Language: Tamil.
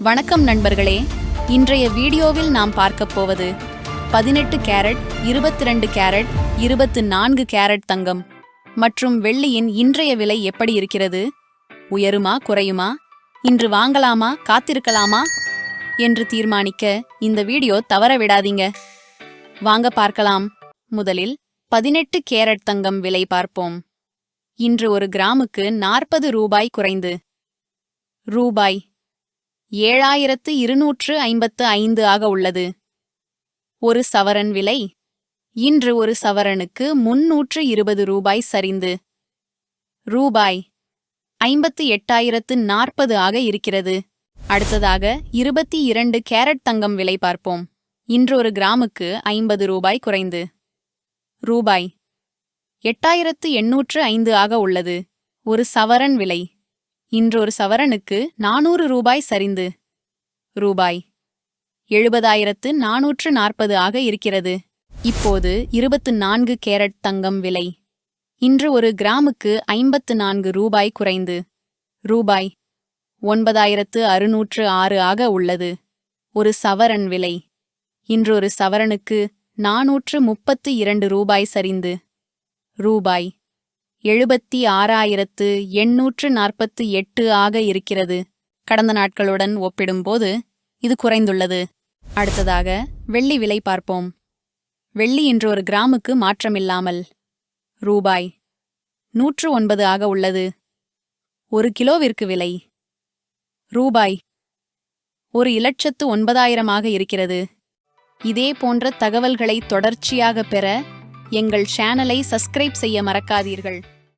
வணக்கம் நண்பர்களே, இன்றைய வீடியோவில் நாம் பார்க்கப் போவது 18 கேரட், 22 கேரட், 24 கேரட் தங்கம் மற்றும் வெள்ளியின் இன்றைய விலை எப்படி இருக்கிறது? உயருமா குறையுமா? இன்று வாங்கலாமா காத்திருக்கலாமா என்று தீர்மானிக்க இந்த வீடியோ தவற விடாதீங்க. வாங்க பார்க்கலாம். முதலில் 18 கேரட் தங்கம் விலை பார்ப்போம். இன்று ஒரு கிராமுக்கு 40 ரூபாய் குறைந்து ரூபாய் 7255 ஆக உள்ளது. ஒரு சவரன் விலை இன்று ஒரு சவரனுக்கு 320 ரூபாய் சரிந்து ரூபாய் 58,040 ஆக இருக்கிறது. அடுத்ததாக 22 கேரட் தங்கம் விலை பார்ப்போம். இன்று ஒரு கிராமுக்கு 50 ரூபாய் குறைந்து ரூபாய் 8,805 ஆக உள்ளது. ஒரு சவரன் விலை இன்று ஒரு சவரனுக்கு 400 ரூபாய் சரிந்து ரூபாய் 70,440 ஆக இருக்கிறது. இப்போது 24 கேரட் தங்கம் விலை இன்று ஒரு கிராமுக்கு 54 ரூபாய் குறைந்து ரூபாய் 9,606 ஆக உள்ளது. ஒரு சவரன் விலை இன்று ஒரு சவரனுக்கு 432 ரூபாய் சரிந்து ரூபாய் 76,848 ஆக இருக்கிறது. கடந்த நாட்களுடன் ஒப்பிடும்போது இது குறைந்துள்ளது. அடுத்ததாக வெள்ளி விலை பார்ப்போம். வெள்ளி இன்று ஒரு கிராமுக்கு மாற்றமில்லாமல் ரூபாய் 109 ஆக உள்ளது. ஒரு கிலோவிற்கு விலை ரூபாய் 1,09,000 ஆக இருக்கிறது. இதே போன்ற தகவல்களை தொடர்ச்சியாக பெற எங்கள் சேனலை சப்ஸ்கிரைப் செய்ய மறக்காதீர்கள்.